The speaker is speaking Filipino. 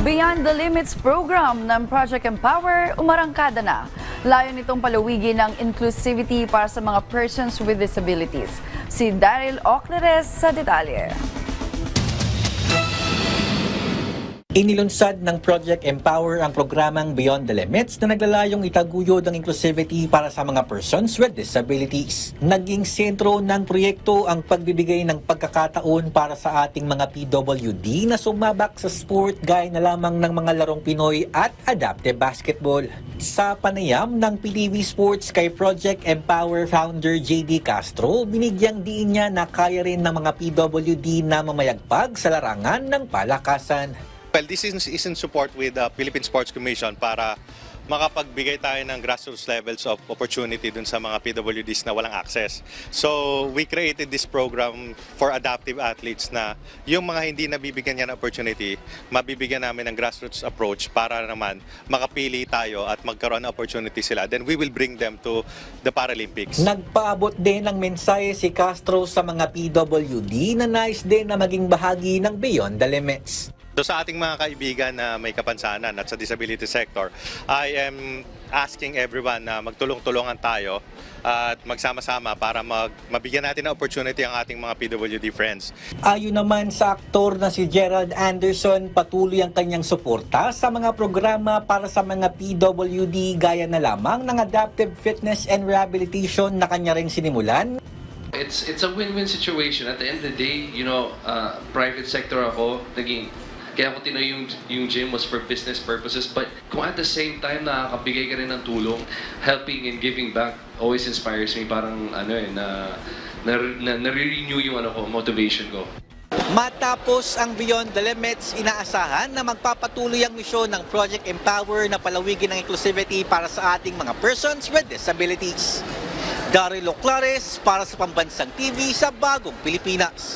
Beyond the Limits program ng Project Empower umarangkada na. Layo nitong palawigin ng inclusivity para sa mga persons with disabilities. Si Daryl Ocleres sa detalye. Inilunsad ng Project Empower ang programang Beyond the Limits na naglalayong itaguyod ang inclusivity para sa mga persons with disabilities. Naging sentro ng proyekto ang pagbibigay ng pagkakataon para sa ating mga PWD na sumabak sa sport gaya na lamang ng mga larong Pinoy at adaptive basketball. Sa panayam ng PTV Sports kay Project Empower founder JD Castro, binigyang diin niya na kaya rin ng mga PWD na mamayagpag sa larangan ng palakasan. Well, this is in support with the Philippine Sports Commission para makapagbigay tayo ng grassroots levels of opportunity dun sa mga PWDs na walang access. So, we created this program for adaptive athletes na yung mga hindi nabibigyan niya ng opportunity, mabibigyan namin ng grassroots approach para naman makapili tayo at magkaroon ng opportunity sila. Then we will bring them to the Paralympics. Nagpaabot din ng mensahe si Castro sa mga PWD na nais din na maging bahagi ng Beyond the Limits. So sa ating mga kaibigan na may kapansanan at sa disability sector, I am asking everyone na magtulong-tulungan tayo at magsama-sama para mabigyan natin ng opportunity ang ating mga PWD friends. Ayon naman sa aktor na si Gerald Anderson, patuloy ang kanyang suporta sa mga programa para sa mga PWD gaya na lamang ng adaptive fitness and rehabilitation na kanya rin sinimulan. It's a win-win situation. At the end of the day, private sector ako, kaya ako tinoy yung gym was for business purposes, but kung at the same time nakakabigay ka rin ng tulong, helping and giving back always inspires me. Parang nare-renew yung motivation ko. Matapos ang Beyond the Limits, inaasahan na magpapatuloy ang misyon ng Project Empower na palawigin ang inclusivity para sa ating mga persons with disabilities. Daryl Ocleres para sa Pambansang TV sa Bagong Pilipinas.